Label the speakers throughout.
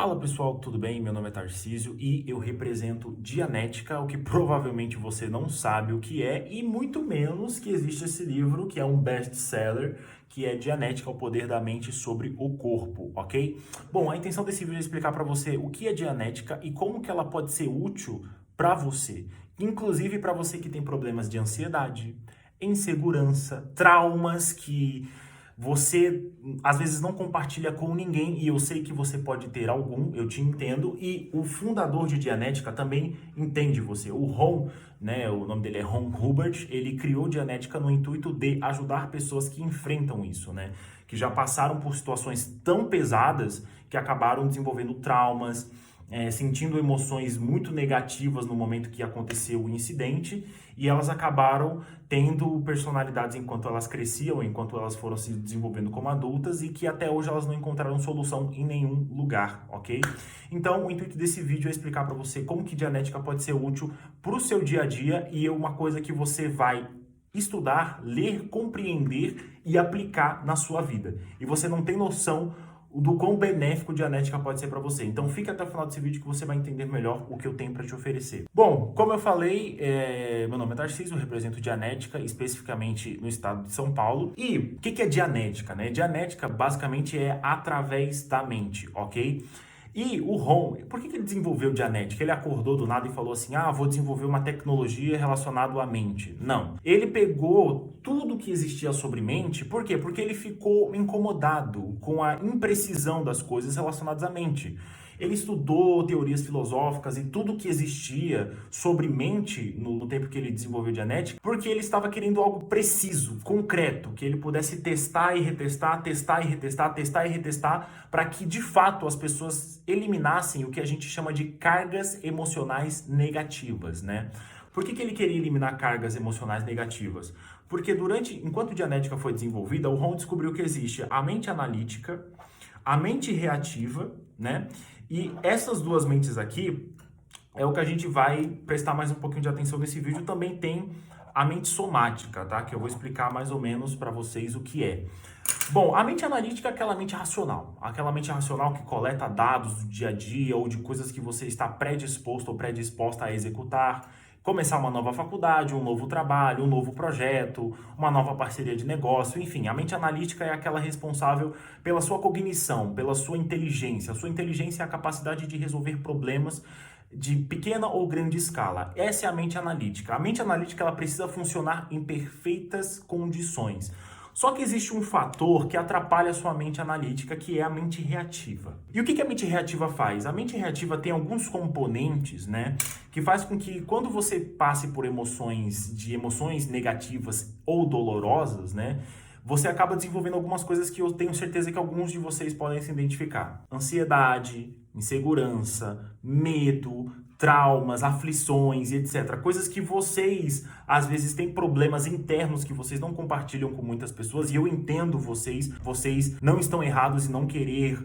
Speaker 1: Fala pessoal, tudo bem? Meu nome é Tarcísio e eu represento Dianética, o que provavelmente você não sabe o que é e muito menos que existe esse livro que é um best-seller, que é Dianética, o poder da mente sobre o corpo, ok? Bom, a intenção desse vídeo é explicar para você o que é Dianética e como que ela pode ser útil para você, inclusive para você que tem problemas de ansiedade, insegurança, traumas que você às vezes não compartilha com ninguém e eu sei que você pode ter algum, eu te entendo, e o fundador de Dianética também entende você. O Ron, né, o nome dele é Ron Hubbard, ele criou Dianética no intuito de ajudar pessoas que enfrentam isso, né, que já passaram por situações tão pesadas que acabaram desenvolvendo traumas, sentindo emoções muito negativas no momento que aconteceu o incidente e elas acabaram tendo personalidades enquanto elas cresciam, enquanto elas foram se desenvolvendo como adultas e que até hoje elas não encontraram solução em nenhum lugar, ok? Então, o intuito desse vídeo é explicar para você como que Dianética pode ser útil para o seu dia a dia e é uma coisa que você vai estudar, ler, compreender e aplicar na sua vida. E você não tem noção do quão benéfico Dianética pode ser para você. Então fica até o final desse vídeo que você vai entender melhor o que eu tenho para te oferecer. Bom, como eu falei, meu nome é Tarcísio, eu represento Dianética, especificamente no estado de São Paulo. E o que é Dianética, né? Dianética basicamente é através da mente, ok? E o Ron, por que ele desenvolveu Dianética? Ele acordou do nada e falou assim, vou desenvolver uma tecnologia relacionada à mente. Não. Ele pegou tudo que existia sobre mente, por quê? Porque ele ficou incomodado com a imprecisão das coisas relacionadas à mente. Ele estudou teorias filosóficas e tudo que existia sobre mente no tempo que ele desenvolveu Dianética, porque ele estava querendo algo preciso, concreto, que ele pudesse testar e retestar, testar e retestar, testar e retestar, para que de fato as pessoas eliminassem o que a gente chama de cargas emocionais negativas, né? Por que ele queria eliminar cargas emocionais negativas? Porque enquanto Dianética foi desenvolvida, o Ron descobriu que existe a mente analítica, a mente reativa, né? E essas duas mentes aqui é o que a gente vai prestar mais um pouquinho de atenção nesse vídeo. Também tem a mente somática, tá? Que eu vou explicar mais ou menos para vocês o que é. Bom, a mente analítica é aquela mente racional que coleta dados do dia a dia ou de coisas que você está predisposto ou predisposta a executar, começar uma nova faculdade, um novo trabalho, um novo projeto, uma nova parceria de negócio, enfim, a mente analítica é aquela responsável pela sua cognição, pela sua inteligência. A sua inteligência é a capacidade de resolver problemas de pequena ou grande escala. Essa é a mente analítica. A mente analítica ela precisa funcionar em perfeitas condições. Só que existe um fator que atrapalha a sua mente analítica, que é a mente reativa. E o que a mente reativa faz? A mente reativa tem alguns componentes, né, que faz com que quando você passe por emoções negativas ou dolorosas, né, você acaba desenvolvendo algumas coisas que eu tenho certeza que alguns de vocês podem se identificar. Ansiedade, insegurança, medo, traumas, aflições e etc. Coisas que vocês, às vezes, têm problemas internos que vocês não compartilham com muitas pessoas e eu entendo vocês. Vocês não estão errados em não querer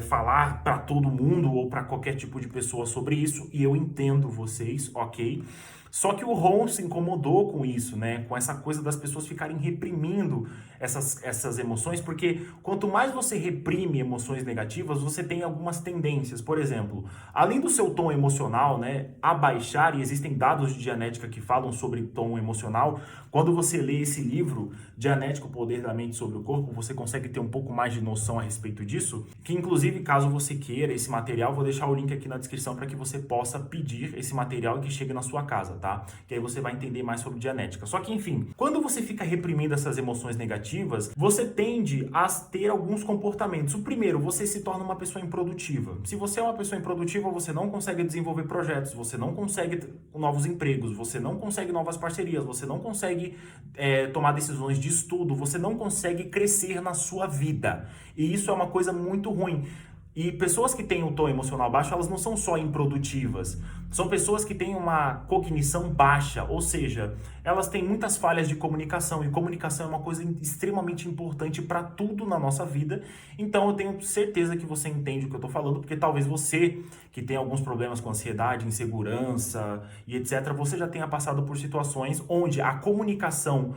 Speaker 1: falar para todo mundo ou para qualquer tipo de pessoa sobre isso e eu entendo vocês, ok? Só que o Ron se incomodou com isso, né? Com essa coisa das pessoas ficarem reprimindo essas emoções, porque quanto mais você reprime emoções negativas, você tem algumas tendências. Por exemplo, além do seu tom emocional, né, abaixar, e existem dados de Dianética que falam sobre tom emocional, quando você lê esse livro, Dianética, o poder da mente sobre o corpo, você consegue ter um pouco mais de noção a respeito disso, que inclusive, caso você queira esse material, vou deixar o link aqui na descrição para que você possa pedir esse material e que chegue na sua casa, tá? Que aí você vai entender mais sobre Dianética. Só que, enfim, quando você fica reprimindo essas emoções negativas, você tende a ter alguns comportamentos. O primeiro, você se torna uma pessoa improdutiva. Se você é uma pessoa improdutiva, você não consegue desenvolver projetos, você não consegue novos empregos, você não consegue novas parcerias, você não consegue tomar decisões de estudo, você não consegue crescer na sua vida. E isso é uma coisa muito ruim. E pessoas que têm um tom emocional baixo, elas não são só improdutivas. São pessoas que têm uma cognição baixa, ou seja, elas têm muitas falhas de comunicação. E comunicação é uma coisa extremamente importante para tudo na nossa vida. Então eu tenho certeza que você entende o que eu estou falando, porque talvez você, que tem alguns problemas com ansiedade, insegurança e etc., você já tenha passado por situações onde a comunicação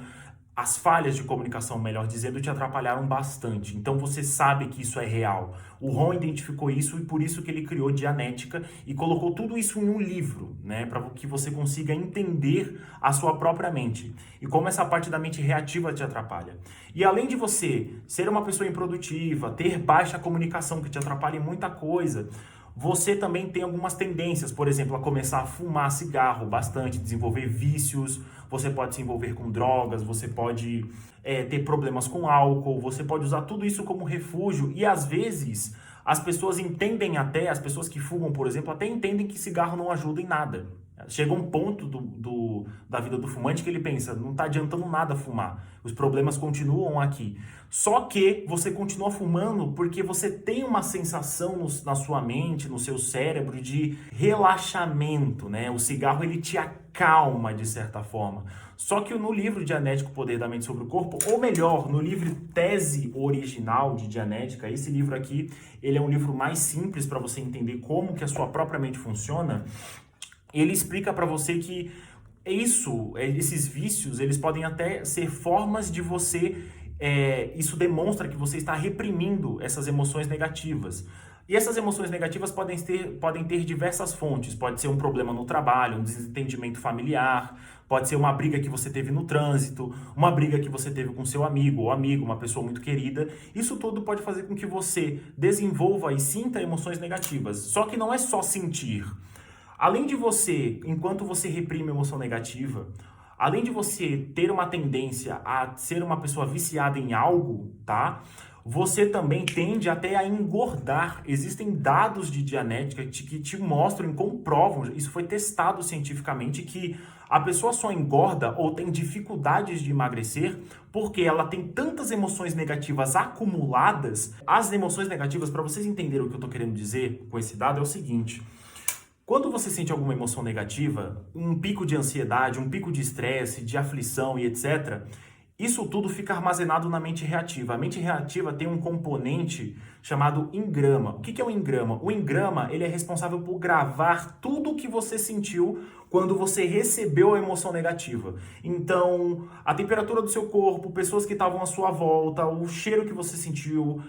Speaker 1: as falhas de comunicação, melhor dizendo, te atrapalharam bastante. Então você sabe que isso é real. O Ron identificou isso e por isso que ele criou Dianética e colocou tudo isso em um livro, né, para que você consiga entender a sua própria mente e como essa parte da mente reativa te atrapalha. E além de você ser uma pessoa improdutiva, ter baixa comunicação que te atrapalha em muita coisa, você também tem algumas tendências, por exemplo, a começar a fumar cigarro bastante, desenvolver vícios, você pode se envolver com drogas, você pode ter problemas com álcool, você pode usar tudo isso como refúgio e às vezes as pessoas entendem até, as pessoas que fumam, por exemplo, até entendem que cigarro não ajuda em nada. Chega um ponto da vida do fumante que ele pensa, não está adiantando nada fumar, os problemas continuam aqui. Só que você continua fumando porque você tem uma sensação na sua mente, no seu cérebro de relaxamento, né? O cigarro ele te acalma de certa forma. Só que no livro Dianética, o Poder da Mente sobre o Corpo, ou melhor, no livro Tese Original de Dianética, esse livro aqui, ele é um livro mais simples para você entender como que a sua própria mente funciona. Ele explica para você que esses vícios, eles podem até ser formas de você, isso demonstra que você está reprimindo essas emoções negativas. E essas emoções negativas podem ter diversas fontes. Pode ser um problema no trabalho, um desentendimento familiar, pode ser uma briga que você teve no trânsito, uma briga que você teve com seu amigo ou amigo, uma pessoa muito querida. Isso tudo pode fazer com que você desenvolva e sinta emoções negativas. Só que não é só sentir. Além de você, enquanto você reprime a emoção negativa, além de você ter uma tendência a ser uma pessoa viciada em algo, tá? Você também tende até a engordar. Existem dados de Dianética que te mostram e comprovam, isso foi testado cientificamente, que a pessoa só engorda ou tem dificuldades de emagrecer porque ela tem tantas emoções negativas acumuladas. As emoções negativas, para vocês entenderem o que eu estou querendo dizer com esse dado, é o seguinte. Quando você sente alguma emoção negativa, um pico de ansiedade, um pico de estresse, de aflição e etc., isso tudo fica armazenado na mente reativa. A mente reativa tem um componente chamado engrama. O que é o engrama? O engrama ele é responsável por gravar tudo o que você sentiu quando você recebeu a emoção negativa. Então, a temperatura do seu corpo, pessoas que estavam à sua volta, o cheiro que você sentiu,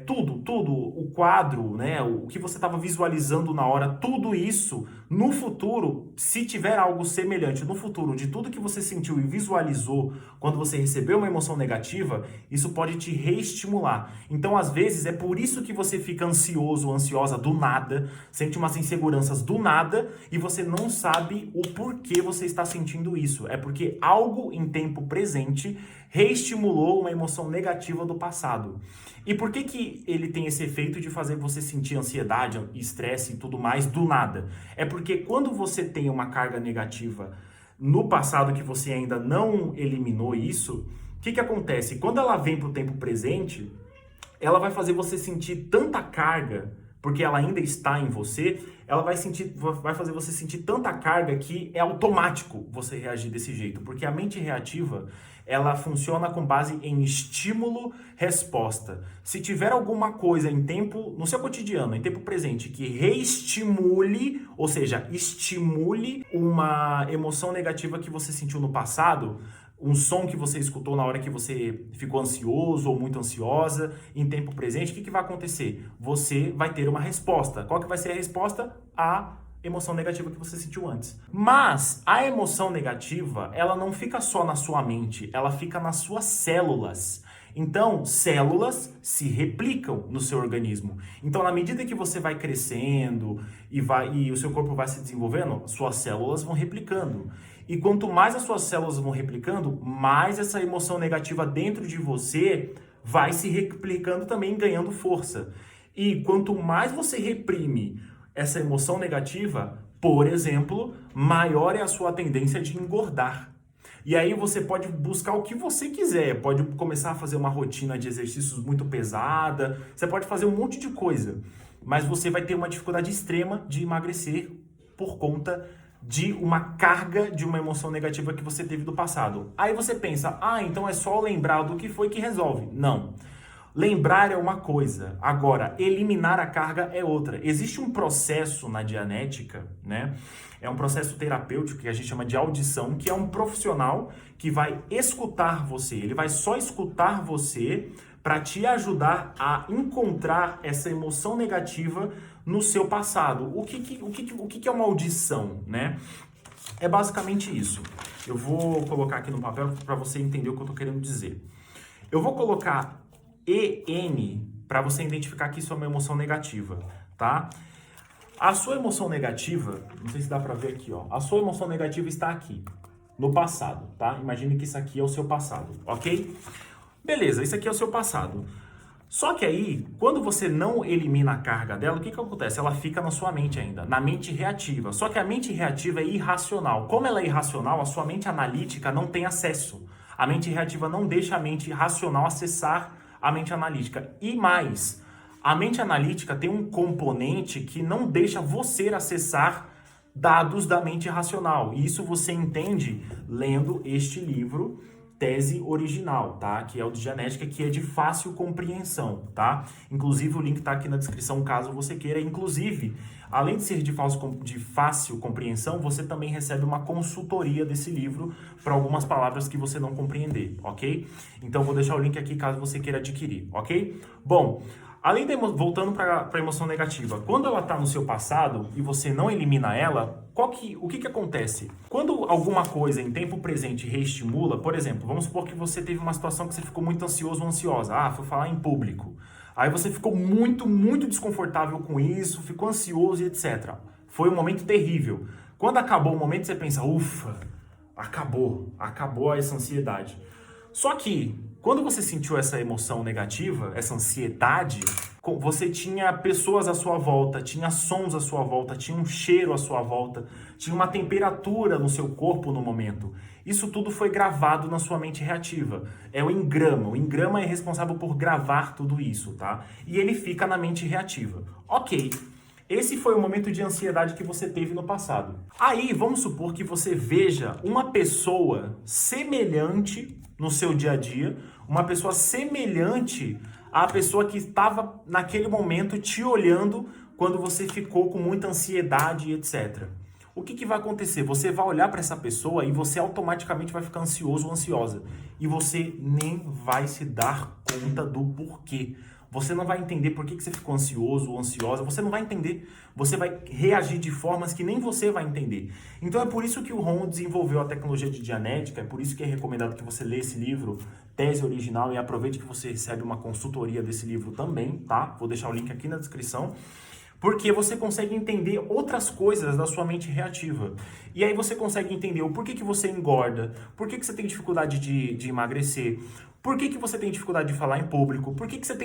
Speaker 1: tudo, o quadro, né, o que você estava visualizando na hora, tudo isso, no futuro, se tiver algo semelhante no futuro de tudo que você sentiu e visualizou quando você recebeu uma emoção negativa, isso pode te reestimular. Então, às vezes, é por isso que você fica ansioso, ansiosa do nada, sente umas inseguranças do nada e você não sabe o porquê você está sentindo isso. É porque algo em tempo presente reestimulou uma emoção negativa do passado. E por que ele tem esse efeito de fazer você sentir ansiedade, estresse e tudo mais do nada? É porque quando você tem uma carga negativa no passado que você ainda não eliminou isso, o que acontece? Quando ela vem para o tempo presente, ela vai fazer você sentir tanta carga, porque ela ainda está em você, ela vai fazer você sentir tanta carga que é automático você reagir desse jeito, porque a mente reativa, ela funciona com base em estímulo-resposta. Se tiver alguma coisa no seu cotidiano, em tempo presente, que reestimule, ou seja, estimule uma emoção negativa que você sentiu no passado, um som que você escutou na hora que você ficou ansioso ou muito ansiosa, em tempo presente, o que vai acontecer? Você vai ter uma resposta. Qual que vai ser a resposta? A emoção negativa que você sentiu antes. Mas a emoção negativa, ela não fica só na sua mente, ela fica nas suas células. Então, células se replicam no seu organismo. Então, na medida que você vai crescendo e o seu corpo vai se desenvolvendo, suas células vão replicando. E quanto mais as suas células vão replicando, mais essa emoção negativa dentro de você vai se replicando também, ganhando força. E quanto mais você reprime essa emoção negativa, por exemplo, maior é a sua tendência de engordar. E aí você pode buscar o que você quiser, pode começar a fazer uma rotina de exercícios muito pesada, você pode fazer um monte de coisa, mas você vai ter uma dificuldade extrema de emagrecer por conta de uma carga de uma emoção negativa que você teve do passado. Aí você pensa, então é só lembrar do que foi que resolve. Não. Lembrar é uma coisa, agora eliminar a carga é outra. Existe um processo na Dianética, né? É um processo terapêutico que a gente chama de audição, que é um profissional que vai escutar você. Ele vai só escutar você para te ajudar a encontrar essa emoção negativa no seu passado. O que é uma audição, né? É basicamente isso. Eu vou colocar aqui no papel para você entender o que eu estou querendo dizer. Eu vou colocar EN para você identificar que isso é uma emoção negativa, tá? A sua emoção negativa, não sei se dá para ver aqui, ó. A sua emoção negativa está aqui, no passado, tá? Imagine que isso aqui é o seu passado, ok? Beleza, isso aqui é o seu passado. Só que aí, quando você não elimina a carga dela, o que acontece? Ela fica na sua mente ainda, na mente reativa. Só que a mente reativa é irracional. Como ela é irracional, a sua mente analítica não tem acesso. A mente reativa não deixa a mente racional acessar a mente analítica. E mais, a mente analítica tem um componente que não deixa você acessar dados da mente racional. E isso você entende lendo este livro, Tese Original, tá? Que é o de Dianética, que é de fácil compreensão, tá? Inclusive o link tá aqui na descrição caso você queira. Inclusive, além de ser de fácil compreensão, você também recebe uma consultoria desse livro para algumas palavras que você não compreender, ok? Então vou deixar o link aqui caso você queira adquirir, ok? Bom, além voltando para a emoção negativa, quando ela está no seu passado e você não elimina ela, o que acontece? Quando alguma coisa em tempo presente reestimula, por exemplo, vamos supor que você teve uma situação que você ficou muito ansioso ou ansiosa. Foi falar em público. Aí você ficou muito desconfortável com isso, ficou ansioso e etc. Foi um momento terrível. Quando acabou o momento, você pensa, ufa, acabou essa ansiedade. Só que, quando você sentiu essa emoção negativa, essa ansiedade, você tinha pessoas à sua volta, tinha sons à sua volta, tinha um cheiro à sua volta, tinha uma temperatura no seu corpo no momento. Isso tudo foi gravado na sua mente reativa. É o engrama. O engrama é responsável por gravar tudo isso, tá? E ele fica na mente reativa. Ok. Esse foi o momento de ansiedade que você teve no passado. Aí, vamos supor que você veja uma pessoa semelhante no seu dia a dia, uma pessoa semelhante à pessoa que estava naquele momento te olhando quando você ficou com muita ansiedade e etc. O que vai acontecer? Você vai olhar para essa pessoa e você automaticamente vai ficar ansioso ou ansiosa. E você nem vai se dar conta do porquê. Você não vai entender por que você ficou ansioso ou ansiosa. Você não vai entender. Você vai reagir de formas que nem você vai entender. Então é por isso que o Ron desenvolveu a tecnologia de Dianética. É por isso que é recomendado que você lê esse livro, Tese Original, e aproveite que você recebe uma consultoria desse livro também, tá? Vou deixar o link aqui na descrição. Porque você consegue entender outras coisas da sua mente reativa. E aí você consegue entender o porquê que você engorda, por que você tem dificuldade de emagrecer, por que você tem dificuldade de falar em público, por que você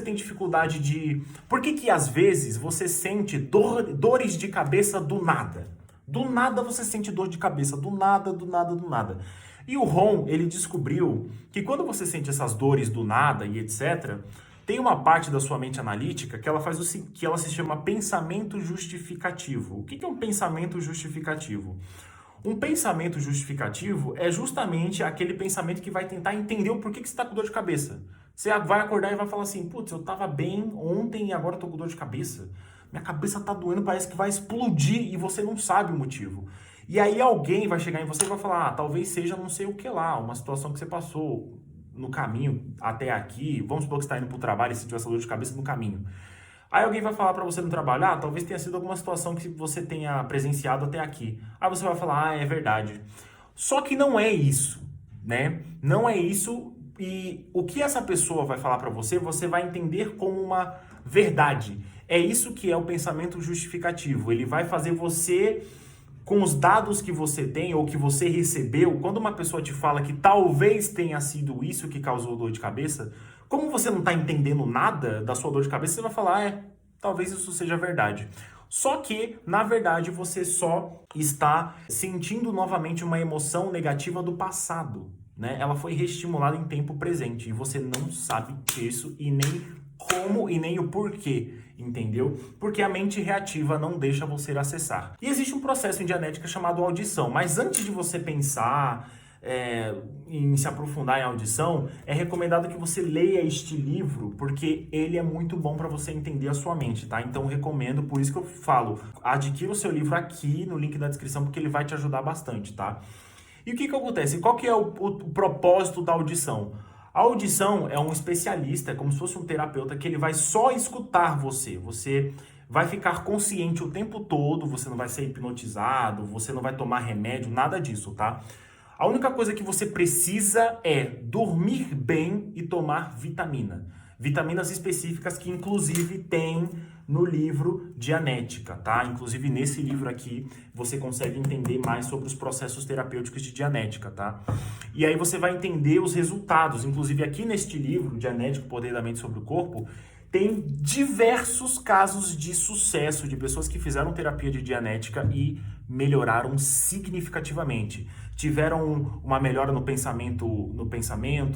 Speaker 1: tem dificuldade de... Por que às vezes você sente dores de cabeça do nada. Do nada você sente dor de cabeça, do nada. E o Ron, ele descobriu que quando você sente essas dores do nada e etc... Tem uma parte da sua mente analítica que ela faz que ela se chama pensamento justificativo. O que é um pensamento justificativo? Um pensamento justificativo é justamente aquele pensamento que vai tentar entender o porquê que você está com dor de cabeça. Você vai acordar e vai falar assim, putz, eu estava bem ontem e agora estou com dor de cabeça. Minha cabeça está doendo, parece que vai explodir e você não sabe o motivo. E aí alguém vai chegar em você e vai falar, talvez seja não sei o que lá, uma situação que você passou no caminho até aqui, vamos supor que você está indo para o trabalho e sentiu essa dor de cabeça no caminho. Aí alguém vai falar para você no trabalho, talvez tenha sido alguma situação que você tenha presenciado até aqui. Aí você vai falar, é verdade. Só que não é isso, né? Não é isso, e o que essa pessoa vai falar para você, você vai entender como uma verdade. É isso que é o pensamento justificativo. Ele vai fazer você... Com os dados que você tem ou que você recebeu, quando uma pessoa te fala que talvez tenha sido isso que causou dor de cabeça, como você não está entendendo nada da sua dor de cabeça, você vai falar, talvez isso seja verdade. Só que, na verdade, você só está sentindo novamente uma emoção negativa do passado, né? Ela foi reestimulada em tempo presente e você não sabe isso e nem como e nem o porquê, entendeu? Porque a mente reativa não deixa você acessar. E existe um processo em Dianética chamado audição, mas antes de você pensar, em se aprofundar em audição, é recomendado que você leia este livro, porque ele é muito bom para você entender a sua mente, tá? Então eu recomendo, por isso que eu falo, adquira o seu livro aqui no link da descrição, porque ele vai te ajudar bastante, tá? E o que acontece? Qual que é o propósito da audição? A audição é um especialista, é como se fosse um terapeuta, que ele vai só escutar você. Você vai ficar consciente o tempo todo, você não vai ser hipnotizado, você não vai tomar remédio, nada disso, tá? A única coisa que você precisa é dormir bem e tomar vitamina. Vitaminas específicas que inclusive tem no livro Dianética, tá? Inclusive nesse livro aqui você consegue entender mais sobre os processos terapêuticos de Dianética, tá? E aí você vai entender os resultados. Inclusive aqui neste livro, Dianética, o Poder da Mente sobre o Corpo, tem diversos casos de sucesso de pessoas que fizeram terapia de Dianética e melhoraram significativamente. Tiveram uma melhora no pensamento,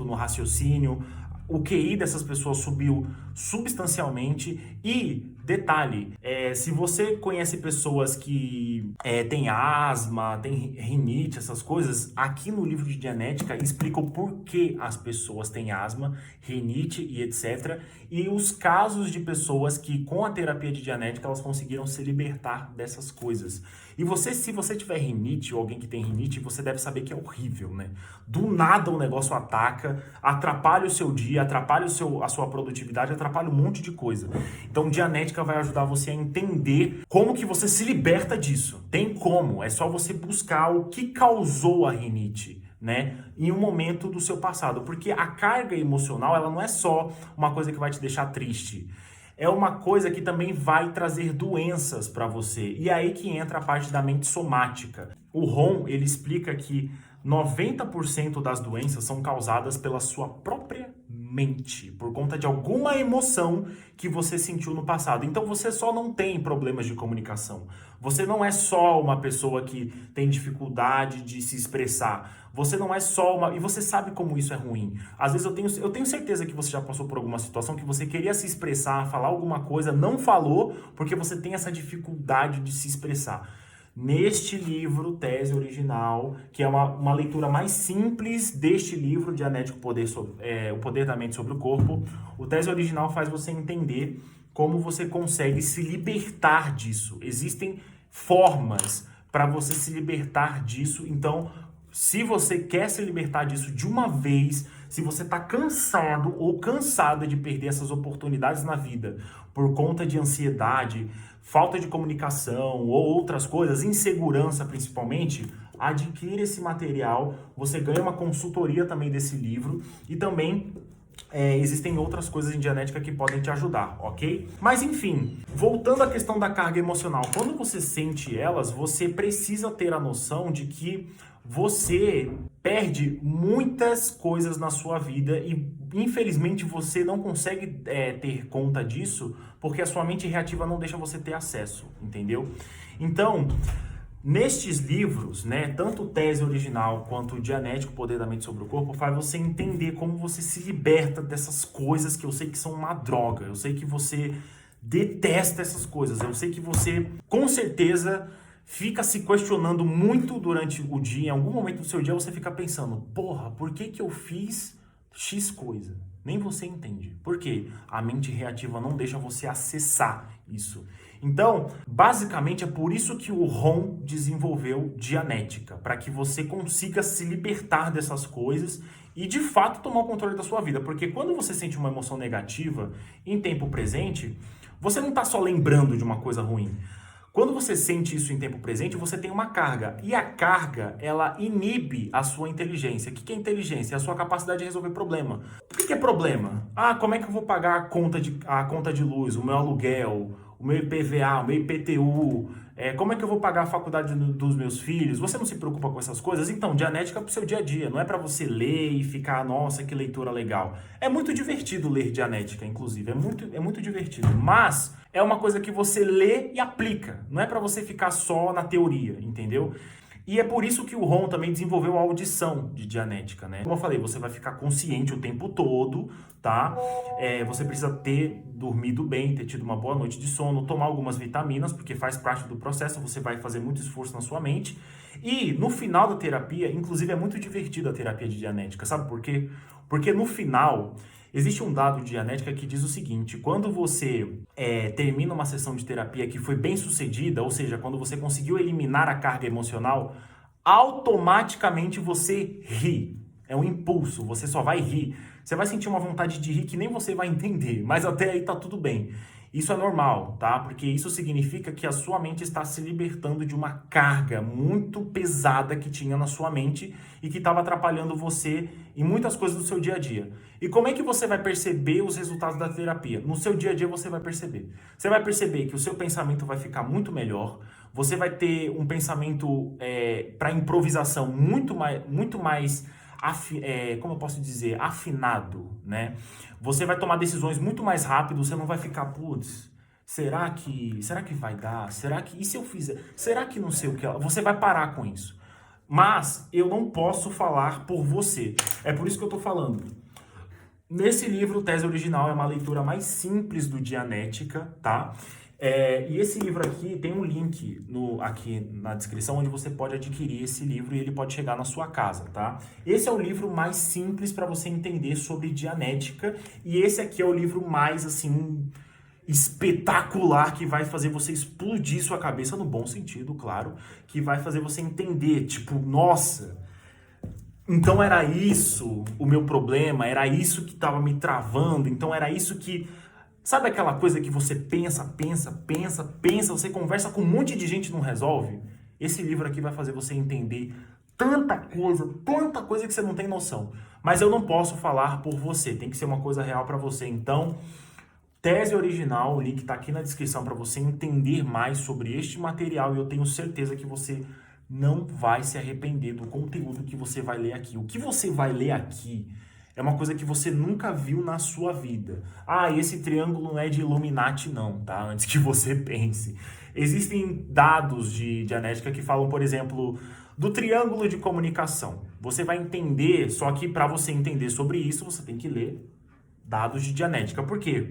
Speaker 1: no raciocínio. O QI dessas pessoas subiu substancialmente e, detalhe, se você conhece pessoas que têm asma, têm rinite, essas coisas, aqui no livro de Dianética explica o porquê as pessoas têm asma, rinite e etc. E os casos de pessoas que com a terapia de Dianética elas conseguiram se libertar dessas coisas. E você, se você tiver rinite ou alguém que tem rinite, você deve saber que é horrível, né? Do nada o negócio ataca, atrapalha o seu dia, atrapalha a sua produtividade, atrapalha um monte de coisa. Então, Dianética vai ajudar você a entender como que você se liberta disso. Tem como, é só você buscar o que causou a rinite, né? Em um momento do seu passado. Porque a carga emocional, ela não é só uma coisa que vai te deixar triste. É uma coisa que também vai trazer doenças para você. E é aí que entra a parte da mente somática. O Ron, ele explica que 90% das doenças são causadas pela sua própria mente, por conta de alguma emoção que você sentiu no passado. Então você só não tem problemas de comunicação. Você não é só uma pessoa que tem dificuldade de se expressar. Você não é só uma... E você sabe como isso é ruim. Às vezes eu tenho certeza que você já passou por alguma situação que você queria se expressar, falar alguma coisa, não falou, porque você tem essa dificuldade de se expressar. Neste livro, Tese Original, que é uma leitura mais simples deste livro, Dianética, o Poder da Mente sobre o Corpo, o Tese Original faz você entender como você consegue se libertar disso. Existem formas para você se libertar disso. Então, se você quer se libertar disso de uma vez, se você está cansado ou cansada de perder essas oportunidades na vida por conta de ansiedade, falta de comunicação ou outras coisas, insegurança principalmente, adquire esse material, você ganha uma consultoria também desse livro e também existem outras coisas em Dianética que podem te ajudar, ok? Mas enfim, voltando à questão da carga emocional, quando você sente elas, você precisa ter a noção de que você perde muitas coisas na sua vida e infelizmente você não consegue ter conta disso porque a sua mente reativa não deixa você ter acesso, entendeu? Então, nestes livros, né, tanto Tese Original quanto Dianética, o Poder da Mente sobre o Corpo, faz você entender como você se liberta dessas coisas que eu sei que são uma droga, eu sei que você detesta essas coisas, eu sei que você, com certeza, fica se questionando muito durante o dia, em algum momento do seu dia você fica pensando, porra, por que que eu fiz X coisa? Nem você entende. Por quê? A mente reativa não deixa você acessar isso. Então, basicamente é por isso que o Ron desenvolveu Dianética, para que você consiga se libertar dessas coisas e de fato tomar o controle da sua vida. Porque quando você sente uma emoção negativa em tempo presente, você não está só lembrando de uma coisa ruim. Quando você sente isso em tempo presente, você tem uma carga. E a carga, ela inibe a sua inteligência. O que é inteligência? É a sua capacidade de resolver problema. O que é problema? Ah, como é que eu vou pagar a conta de luz, o meu aluguel, o meu IPVA, o meu IPTU? Como é que eu vou pagar a faculdade dos meus filhos? Você não se preocupa com essas coisas? Então, Dianética é pro seu dia a dia. Não é para você ler e ficar, nossa, que leitura legal. É muito divertido ler Dianética, inclusive. É muito divertido. Mas é uma coisa que você lê e aplica. Não é para você ficar só na teoria, entendeu? E é por isso que o Ron também desenvolveu a audição de Dianética, né? Como eu falei, você vai ficar consciente o tempo todo, tá? Você precisa ter dormido bem, ter tido uma boa noite de sono, tomar algumas vitaminas, porque faz parte do processo, você vai fazer muito esforço na sua mente. E no final da terapia, inclusive é muito divertido a terapia de Dianética, sabe por quê? Porque no final, existe um dado de Dianética que diz o seguinte: quando você termina uma sessão de terapia que foi bem sucedida, ou seja, quando você conseguiu eliminar a carga emocional, automaticamente você ri. É um impulso, você só vai rir. Você vai sentir uma vontade de rir que nem você vai entender, mas até aí tá tudo bem. Isso é normal, tá? Porque isso significa que a sua mente está se libertando de uma carga muito pesada que tinha na sua mente e que estava atrapalhando você em muitas coisas do seu dia a dia. E como é que você vai perceber os resultados da terapia? No seu dia a dia você vai perceber. Você vai perceber que o seu pensamento vai ficar muito melhor, você vai ter um pensamento para improvisação muito mais como eu posso dizer, afinado, né? Você vai tomar decisões muito mais rápido, você não vai ficar, putz, será que vai dar? E se eu fizer? Será que não sei o que? Você vai parar com isso. Mas eu não posso falar por você. É por isso que eu tô falando. Nesse livro, Tese Original é uma leitura mais simples do Dianética, tá? E esse livro aqui tem um link aqui na descrição onde você pode adquirir esse livro e ele pode chegar na sua casa, tá? Esse é o livro mais simples para você entender sobre Dianética e esse aqui é o livro mais, assim, espetacular que vai fazer você explodir sua cabeça no bom sentido, claro, que vai fazer você entender, tipo, nossa, então era isso o meu problema, era isso que estava me travando, então era isso que... Sabe aquela coisa que você pensa, você conversa com um monte de gente e não resolve? Esse livro aqui vai fazer você entender tanta coisa que você não tem noção. Mas eu não posso falar por você, tem que ser uma coisa real para você. Então, Tese Original, o link está aqui na descrição para você entender mais sobre este material e eu tenho certeza que você não vai se arrepender do conteúdo que você vai ler aqui. O que você vai ler aqui é uma coisa que você nunca viu na sua vida. Esse triângulo não é de Illuminati não, tá? Antes que você pense. Existem dados de Dianética que falam, por exemplo, do triângulo de comunicação. Você vai entender, só que para você entender sobre isso, você tem que ler dados de Dianética. Por quê?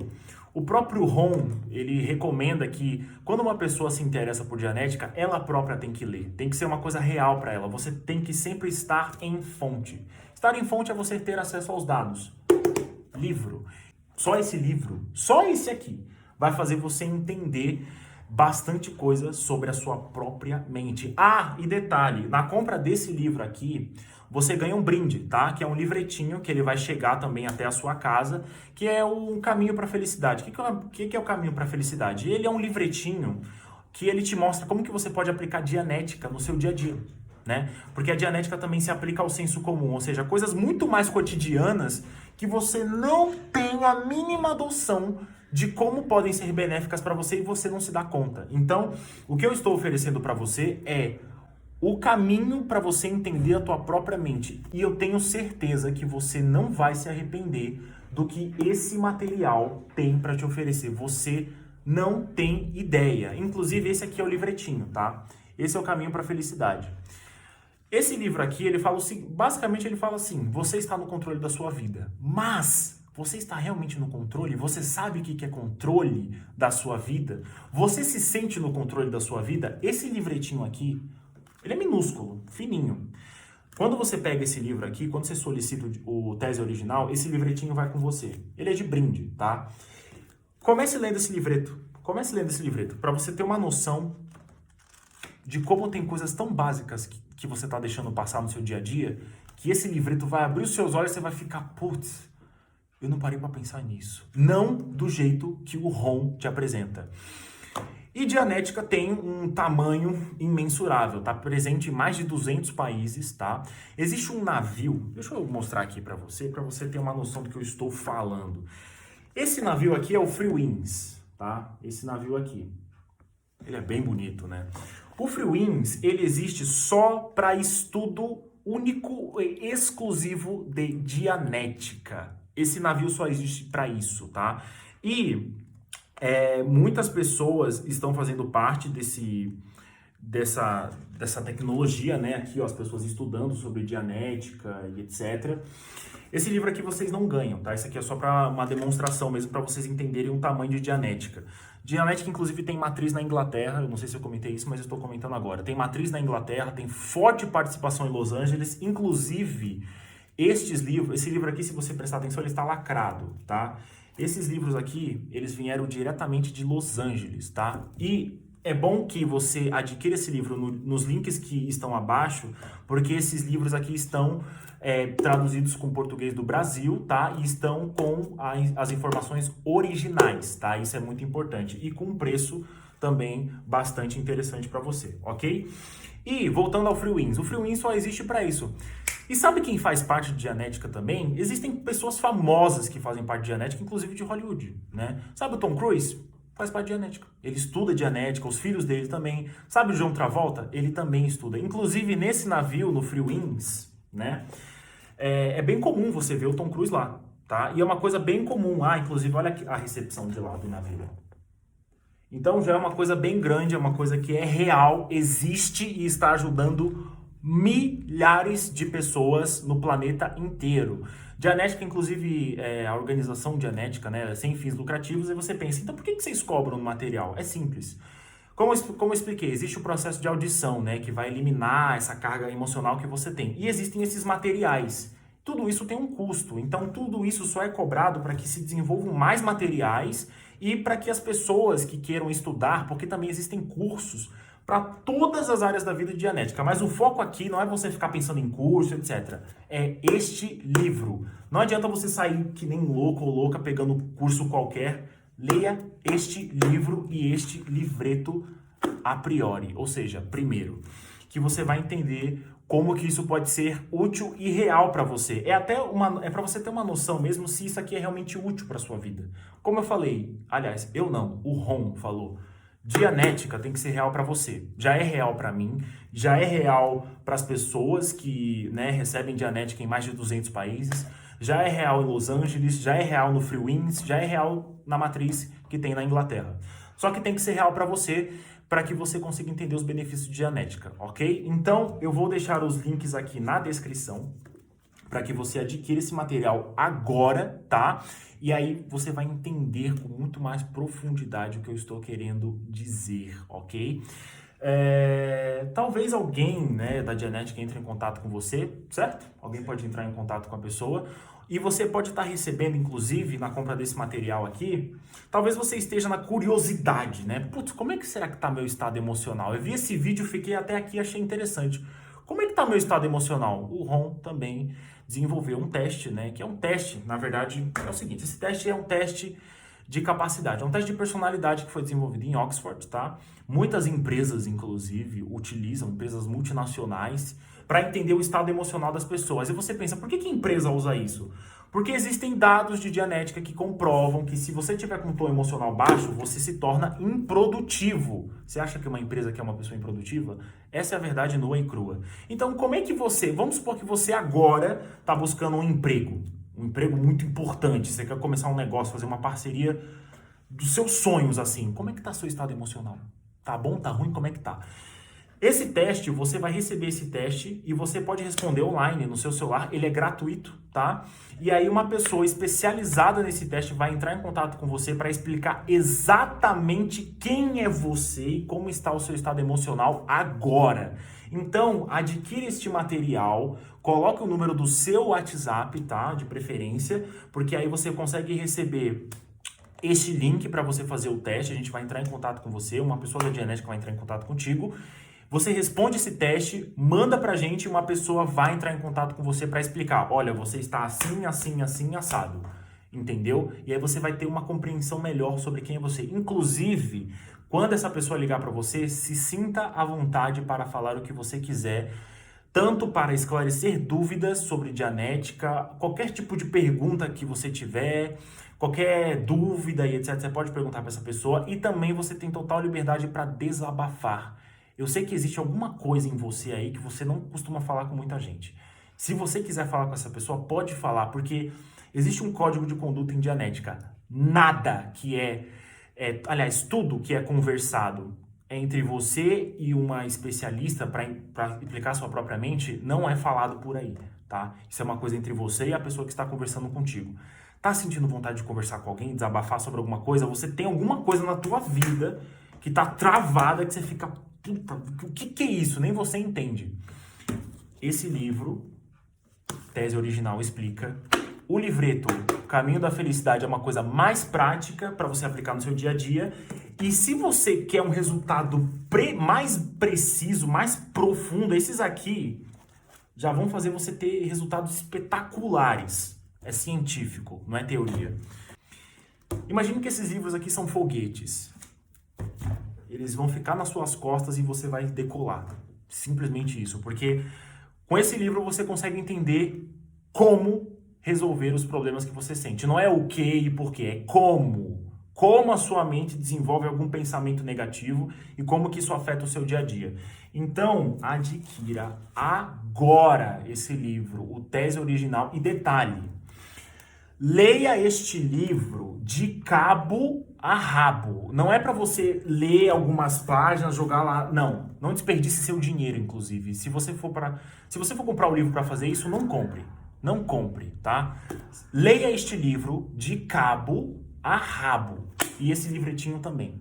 Speaker 1: O próprio Ron, ele recomenda que quando uma pessoa se interessa por Dianética, ela própria tem que ler. Tem que ser uma coisa real para ela. Você tem que sempre estar em fonte. Estar em fonte é você ter acesso aos dados. Livro. Só esse livro, só esse aqui, vai fazer você entender bastante coisa sobre a sua própria mente. E detalhe, na compra desse livro aqui, você ganha um brinde, tá? Que é um livretinho que ele vai chegar também até a sua casa, que é um caminho para a felicidade. O que é o caminho para a felicidade? Ele é um livretinho que ele te mostra como que você pode aplicar Dianética no seu dia a dia, né? Porque a Dianética também se aplica ao senso comum, ou seja, coisas muito mais cotidianas que você não tem a mínima noção de como podem ser benéficas para você e você não se dá conta. Então, o que eu estou oferecendo para você é o caminho para você entender a tua própria mente. E eu tenho certeza que você não vai se arrepender do que esse material tem para te oferecer. Você não tem ideia. Inclusive, esse aqui é o livretinho, tá? Esse é o caminho para a felicidade. Esse livro aqui, ele fala basicamente ele fala assim: você está no controle da sua vida, mas você está realmente no controle? Você sabe o que é controle da sua vida? Você se sente no controle da sua vida? Esse livretinho aqui, ele é minúsculo, fininho. Quando você pega esse livro aqui, quando você solicita o Tese Original, esse livretinho vai com você. Ele é de brinde, tá? Comece lendo esse livreto. Comece lendo esse livreto, para você ter uma noção de como tem coisas tão básicas que você está deixando passar no seu dia a dia, que esse livreto vai abrir os seus olhos e você vai ficar, putz, eu não parei para pensar nisso. Não do jeito que o Ron te apresenta. E Dianética tem um tamanho imensurável, tá presente em mais de 200 países, tá? Existe um navio, deixa eu mostrar aqui para você ter uma noção do que eu estou falando. Esse navio aqui é o Free Winds, tá? Esse navio aqui. Ele é bem bonito, né? O Free Winds, ele existe só para estudo único e exclusivo de Dianética. Esse navio só existe para isso, tá? E muitas pessoas estão fazendo parte dessa tecnologia, né? Aqui, ó, as pessoas estudando sobre Dianética e etc. Esse livro aqui vocês não ganham, tá? Isso aqui é só para uma demonstração mesmo, para vocês entenderem o tamanho de Dianética. Dianética, inclusive, tem matriz na Inglaterra, eu não sei se eu comentei isso, mas eu estou comentando agora. Tem matriz na Inglaterra, tem forte participação em Los Angeles, inclusive, esse livro aqui, se você prestar atenção, ele está lacrado, tá? Esses livros aqui, eles vieram diretamente de Los Angeles, tá? E é bom que você adquira esse livro nos links que estão abaixo, porque esses livros aqui estão traduzidos com português do Brasil, tá? E estão com as informações originais, tá? Isso é muito importante. E com um preço também bastante interessante para você, ok? E voltando ao Free Wins, o Free Wins só existe para isso. E sabe quem faz parte de Dianética também? Existem pessoas famosas que fazem parte de Dianética, inclusive de Hollywood, né? Sabe o Tom Cruise? Faz parte de Dianética. Ele estuda Dianética, os filhos dele também. Sabe o John Travolta? Ele também estuda. Inclusive, nesse navio, no Free Wings, né? É bem comum você ver o Tom Cruise lá, tá? E é uma coisa bem comum. Inclusive, olha a recepção de lá do navio. Então, já é uma coisa bem grande, é uma coisa que é real, existe e está ajudando milhares de pessoas no planeta inteiro. Dianética, inclusive, a organização Dianética, né, sem fins lucrativos, e você pensa, então por que vocês cobram no material? É simples. Como eu expliquei, existe o processo de audição, né, que vai eliminar essa carga emocional que você tem. E existem esses materiais. Tudo isso tem um custo, então tudo isso só é cobrado para que se desenvolvam mais materiais e para que as pessoas que queiram estudar, porque também existem cursos para todas as áreas da vida de Dianética. Mas o foco aqui não é você ficar pensando em curso, etc. É este livro. Não adianta você sair que nem louco ou louca pegando curso qualquer. Leia este livro e este livreto a priori, ou seja, primeiro, que você vai entender como que isso pode ser útil e real para você. É para você ter uma noção mesmo se isso aqui é realmente útil para sua vida. Como eu falei, aliás, eu não, o Ron falou, Dianética tem que ser real para você. Já é real para mim, já é real para as pessoas que, né, recebem Dianética em mais de 200 países, já é real em Los Angeles, já é real no Free Winds, já é real na matriz que tem na Inglaterra. Só que tem que ser real para você, para que você consiga entender os benefícios de Dianética, ok? Então, eu vou deixar os links aqui na descrição, para que você adquira esse material agora, tá? E aí você vai entender com muito mais profundidade o que eu estou querendo dizer, ok? Talvez alguém, né, da Dianética entre em contato com você, certo? Alguém pode entrar em contato com a pessoa e você pode estar recebendo, inclusive, na compra desse material aqui, talvez você esteja na curiosidade, né? Putz, como é que será que tá meu estado emocional? Eu vi esse vídeo, fiquei até aqui e achei interessante. Como é que tá meu estado emocional? O Ron também desenvolveu um teste, né? Que é um teste, na verdade, é o seguinte, esse teste é um teste de capacidade, é um teste de personalidade que foi desenvolvido em Oxford, tá? Muitas empresas, inclusive, utilizam, empresas multinacionais, para entender o estado emocional das pessoas. E você pensa, por que a empresa usa isso? Porque existem dados de Dianética que comprovam que se você tiver com um tom emocional baixo, você se torna improdutivo. Você acha que uma empresa quer uma pessoa improdutiva? Essa é a verdade nua e crua. Então, como é que vamos supor que você agora está buscando um emprego muito importante, você quer começar um negócio, fazer uma parceria dos seus sonhos, assim. Como é que está seu estado emocional? Tá bom, tá ruim, como é que tá? Esse teste, você vai receber esse teste e você pode responder online no seu celular, ele é gratuito, tá? E aí uma pessoa especializada nesse teste vai entrar em contato com você para explicar exatamente quem é você e como está o seu estado emocional agora. Então, adquire este material, coloque o número do seu WhatsApp, tá? De preferência, porque aí você consegue receber este link para você fazer o teste, a gente vai entrar em contato com você, uma pessoa da Dianética vai entrar em contato contigo. Você responde esse teste, manda pra gente e uma pessoa vai entrar em contato com você para explicar. Olha, você está assim, assim, assim, assado. Entendeu? E aí você vai ter uma compreensão melhor sobre quem é você. Inclusive, quando essa pessoa ligar para você, se sinta à vontade para falar o que você quiser, tanto para esclarecer dúvidas sobre Dianética, qualquer tipo de pergunta que você tiver, qualquer dúvida e etc, você pode perguntar para essa pessoa e também você tem total liberdade para desabafar. Eu sei que existe alguma coisa em você aí que você não costuma falar com muita gente. Se você quiser falar com essa pessoa, pode falar, porque existe um código de conduta em Dianética. Nada que aliás, tudo que é conversado entre você e uma especialista para explicar sua própria mente não é falado por aí, tá? Isso é uma coisa entre você e a pessoa que está conversando contigo. Tá sentindo vontade de conversar com alguém, desabafar sobre alguma coisa? Você tem alguma coisa na tua vida que tá travada, que você fica, puta, o que é isso? Nem você entende. Esse livro, Tese Original, explica. O livreto Caminho da Felicidade é uma coisa mais prática para você aplicar no seu dia a dia. E se você quer um resultado mais preciso, mais profundo, esses aqui já vão fazer você ter resultados espetaculares. É científico, não é teoria. Imagine que esses livros aqui são foguetes. Eles vão ficar nas suas costas e você vai decolar. Simplesmente isso. Porque com esse livro você consegue entender como resolver os problemas que você sente. Não é o que e porquê, é como. Como a sua mente desenvolve algum pensamento negativo e como que isso afeta o seu dia a dia. Então, adquira agora esse livro, o Tese Original. E detalhe, leia este livro de cabo a rabo. Não é para você ler algumas páginas, jogar lá. Não, não desperdice seu dinheiro, inclusive. Se você for comprar o livro para fazer isso, não compre. Não compre, tá? Leia este livro de cabo a rabo. E esse livretinho também.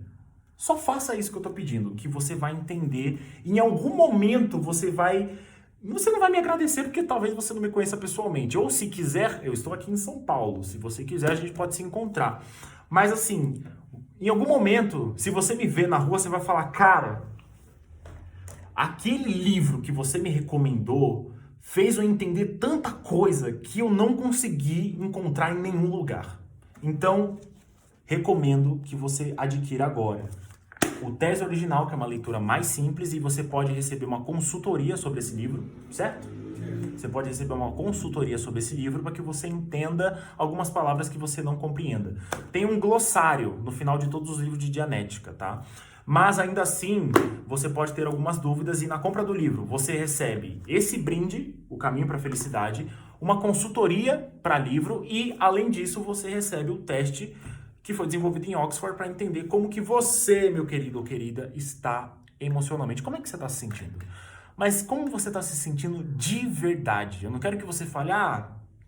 Speaker 1: Só faça isso que eu tô pedindo, que você vai entender. Em algum momento você não vai me agradecer porque talvez você não me conheça pessoalmente. Ou se quiser, eu estou aqui em São Paulo. Se você quiser, a gente pode se encontrar. Mas assim, em algum momento, se você me ver na rua, você vai falar, cara, aquele livro que você me recomendou fez eu entender tanta coisa que eu não consegui encontrar em nenhum lugar. Então, recomendo que você adquira agora o Tese Original, que é uma leitura mais simples, e você pode receber uma consultoria sobre esse livro, certo? Você pode receber uma consultoria sobre esse livro para que você entenda algumas palavras que você não compreenda. Tem um glossário no final de todos os livros de Dianética, tá? Mas ainda assim, você pode ter algumas dúvidas e na compra do livro você recebe esse brinde, O Caminho para a Felicidade, uma consultoria para livro e, além disso, você recebe o teste que foi desenvolvido em Oxford para entender como que você, meu querido ou querida, está emocionalmente. Como é que você está se sentindo? Mas como você está se sentindo de verdade? Eu não quero que você fale,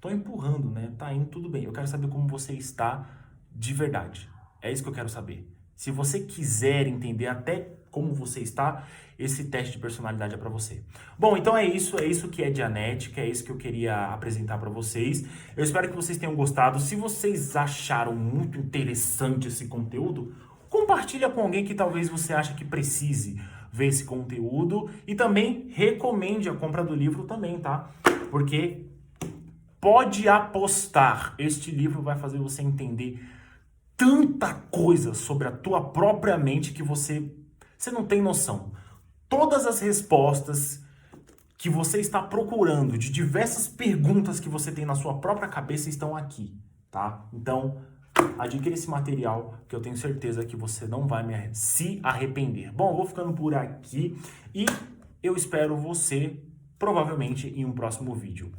Speaker 1: tô empurrando, né? Tá indo tudo bem. Eu quero saber como você está de verdade. É isso que eu quero saber. Se você quiser entender até como você está, esse teste de personalidade é para você. Bom, então é isso que é Dianética, é isso que eu queria apresentar para vocês. Eu espero que vocês tenham gostado. Se vocês acharam muito interessante esse conteúdo, compartilha com alguém que talvez você ache que precise ver esse conteúdo e também recomende a compra do livro também, tá? Porque pode apostar, este livro vai fazer você entender tanta coisa sobre a tua própria mente que você não tem noção. Todas as respostas que você está procurando de diversas perguntas que você tem na sua própria cabeça estão aqui, tá? Então, adquira esse material que eu tenho certeza que você não vai se arrepender. Bom, eu vou ficando por aqui e eu espero você provavelmente em um próximo vídeo.